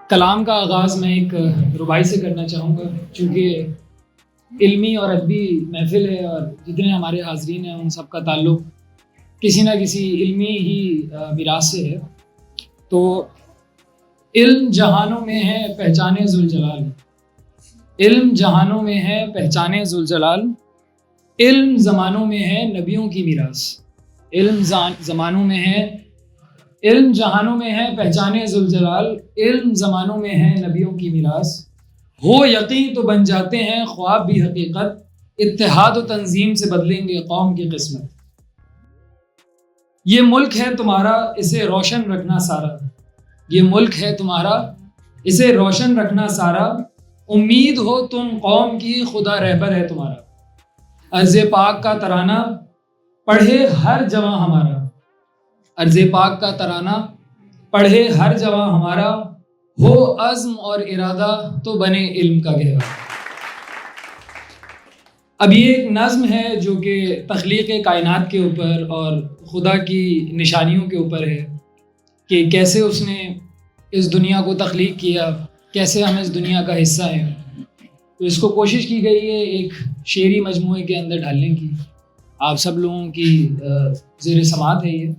کلام کا آغاز میں ایک رباعی سے کرنا چاہوں گا، چونکہ علمی اور ادبی محفل ہے اور جتنے ہمارے حاضرین ہیں ان سب کا تعلق کسی نہ کسی علمی ہی میراث سے ہے۔ تو علم جہانوں میں ہے پہچانے ذوالجلال، علم جہانوں میں ہے پہچانے ذوالجلال، علم زمانوں میں ہے نبیوں کی میراث، علم زمانوں میں ہے، علم جہانوں میں ہے پہچانے ذوالجلال، علم زمانوں میں ہے نبیوں کی میراث۔ ہو یقین تو بن جاتے ہیں خواب بھی حقیقت، اتحاد و تنظیم سے بدلیں گے قوم کی قسمت۔ یہ ملک ہے تمہارا اسے روشن رکھنا سارا، یہ ملک ہے تمہارا اسے روشن رکھنا سارا، امید ہو تم قوم کی خدا رہبر ہے تمہارا۔ عرض پاک کا ترانہ پڑھے ہر جواں ہمارا، عرض پاک کا ترانہ پڑھے ہر جواں ہمارا، ہو عزم اور ارادہ تو بنے علم کا گہوارہ۔ اب یہ ایک نظم ہے جو کہ تخلیق کائنات کے اوپر اور خدا کی نشانیوں کے اوپر ہے کہ کیسے اس نے اس دنیا کو تخلیق کیا، کیسے ہم اس دنیا کا حصہ ہیں۔ تو اس کو کوشش کی گئی ہے ایک شعری مجموعے کے اندر ڈھالنے کی، آپ سب لوگوں کی زیر سماعت ہے یہ۔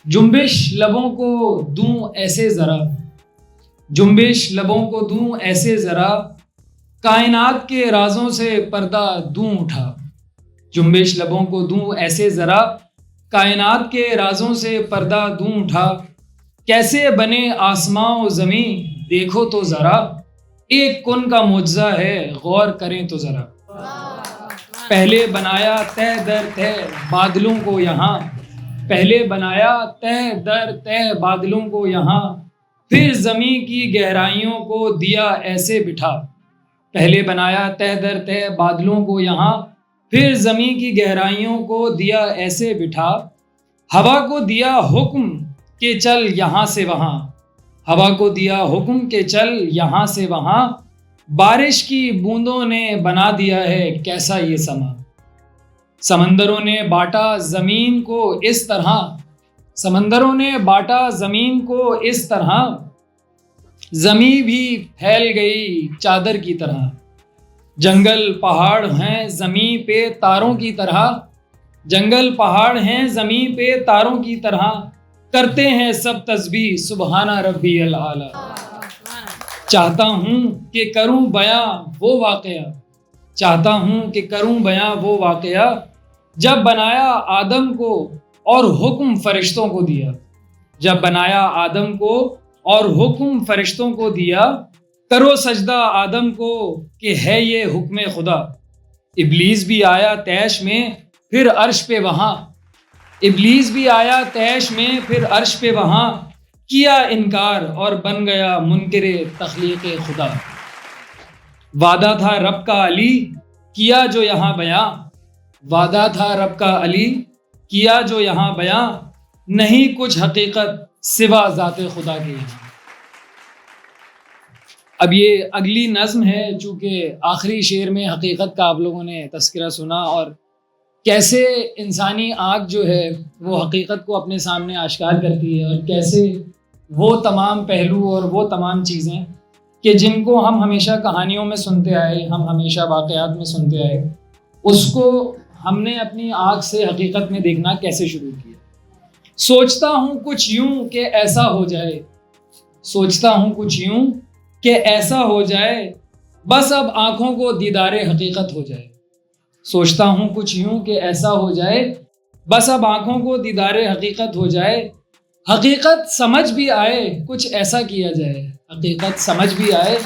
جنبش لبوں کو دوں ایسے ذرا، جنبش لبوں کو دوں ایسے ذرا، کائنات کے رازوں سے پردہ دوں اٹھا۔ جنبش لبوں کو دوں ایسے ذرا، کائنات کے رازوں سے پردہ دوں اٹھا، کیسے بنے آسماں و زمین دیکھو تو ذرا، ایک کن کا معجزہ ہے غور کریں تو ذرا۔ پہلے بنایا تہ در تہ بادلوں کو یہاں، پہلے بنایا تہ در تہ بادلوں کو یہاں، پھر زمیں کی گہرائیوں کو دیا ایسے بٹھا۔ پہلے بنایا تہ در تہ بادلوں کو یہاں، پھر زمیں کی گہرائیوں کو دیا ایسے بٹھا، ہوا کو دیا حکم کہ چل یہاں سے وہاں، ہوا کو دیا حکم کہ چل یہاں سے وہاں، بارش کی بوندوں نے بنا دیا ہے کیسا یہ سما۔ سمندروں نے بانٹا زمین کو اس طرح، سمندروں نے بانٹا زمین کو اس طرح، زمیں بھی پھیل گئی چادر کی طرح۔ جنگل پہاڑ ہیں زمیں پہ تاروں کی طرح، جنگل پہاڑ ہیں زمیں پہ تاروں کی طرح، کرتے ہیں سب تسبیح سبحان ربی الاعلیٰ۔ چاہتا ہوں کہ کروں بیاں وہ واقعہ، چاہتا ہوں کہ کروں بیاں وہ واقعہ، جب بنایا آدم کو اور حکم فرشتوں کو دیا، جب بنایا آدم کو اور حکم فرشتوں کو دیا، کرو سجدہ آدم کو کہ ہے یہ حکم خدا۔ ابلیس بھی آیا طیش میں پھر عرش پہ وہاں، ابلیس بھی آیا طیش میں پھر عرش پہ وہاں، کیا انکار اور بن گیا منکر تخلیق خدا۔ وعدہ تھا رب کا علی کیا جو یہاں بیاں، وعدہ تھا رب کا علی کیا جو یہاں بیاں، نہیں کچھ حقیقت سوا ذات خدا کے یہاں۔ اب یہ اگلی نظم ہے، چونکہ آخری شعر میں حقیقت کا آپ لوگوں نے تذکرہ سنا اور کیسے انسانی آنکھ جو ہے وہ حقیقت کو اپنے سامنے آشکار کرتی ہے، اور کیسے وہ تمام پہلو اور وہ تمام چیزیں کہ جن کو ہم ہمیشہ کہانیوں میں سنتے آئے، ہم ہمیشہ واقعات میں سنتے آئے، اس کو ہم نے اپنی آنکھ سے حقیقت میں دیکھنا کیسے شروع کیا۔ سوچتا ہوں کچھ یوں کہ ایسا ہو جائے، سوچتا ہوں کچھ یوں کہ ایسا ہو جائے، بس اب آنکھوں کو دیدار حقیقت ہو جائے۔ سوچتا ہوں کچھ یوں کہ ایسا ہو جائے، بس اب آنکھوں کو دیدار حقیقت ہو جائے، حقیقت سمجھ بھی آئے کچھ ایسا کیا جائے، حقیقت سمجھ بھی آئے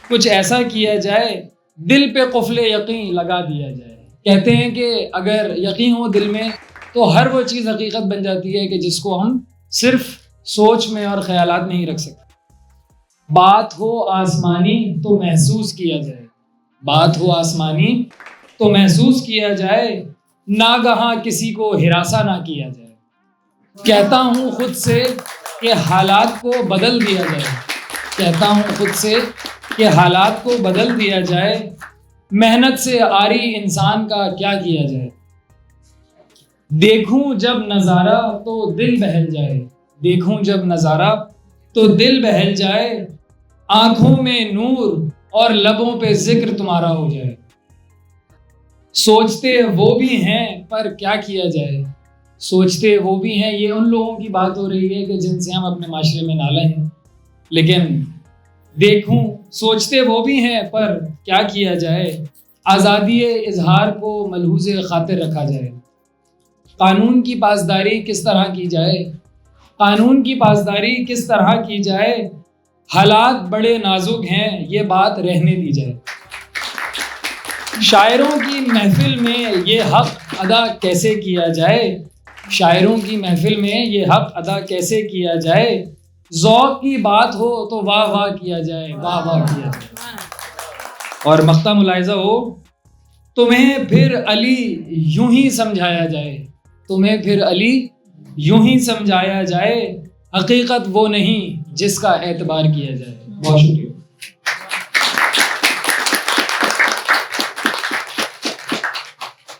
کچھ ایسا کیا جائے، دل پہ قفل یقین لگا دیا جائے۔ کہتے ہیں کہ اگر یقین ہو دل میں تو ہر وہ چیز حقیقت بن جاتی ہے کہ جس کو ہم صرف سوچ میں اور خیالات میں ہی رکھ سکتے۔ بات ہو آسمانی تو محسوس کیا جائے، بات ہو آسمانی تو محسوس کیا جائے، ناگہاں کسی کو ہراساں نہ کیا جائے۔ کہتا ہوں خود سے کہ حالات کو بدل دیا جائے، کہتا ہوں خود سے کہ حالات کو بدل دیا جائے، محنت سے عاری انسان کا کیا کیا جائے۔ دیکھوں جب نظارہ تو دل بہل جائے، دیکھوں جب نظارہ تو دل بہل جائے، آنکھوں میں نور اور لبوں پہ ذکر تمہارا ہو جائے. سوچتے وہ بھی ہیں پر کیا کیا جائے. سوچتے وہ بھی ہیں، یہ ان لوگوں کی بات ہو رہی ہے کہ جن سے ہم اپنے معاشرے میں نالے ہیں. لیکن دیکھوں سوچتے وہ بھی ہیں پر کیا کیا جائے. آزادی اظہار کو ملحوظ خاطر رکھا جائے. قانون کی پاسداری کس طرح کی جائے. قانون کی پاسداری کس طرح کی جائے. حالات بڑے نازک ہیں یہ بات رہنے دی جائے. شاعروں کی محفل میں یہ حق ادا کیسے کیا جائے. شاعروں کی محفل میں یہ حق ادا کیسے کیا جائے. ذوق کی بات ہو تو واہ واہ کیا جائے، واہ واہ کیا جائے. اور مقطع ملاحظہ ہو، تمہیں پھر علی یوں ہی سمجھایا جائے. تمہیں پھر علی یوں ہی سمجھایا جائے. حقیقت وہ نہیں جس کا اعتبار کیا جائے. بہت شکریہ.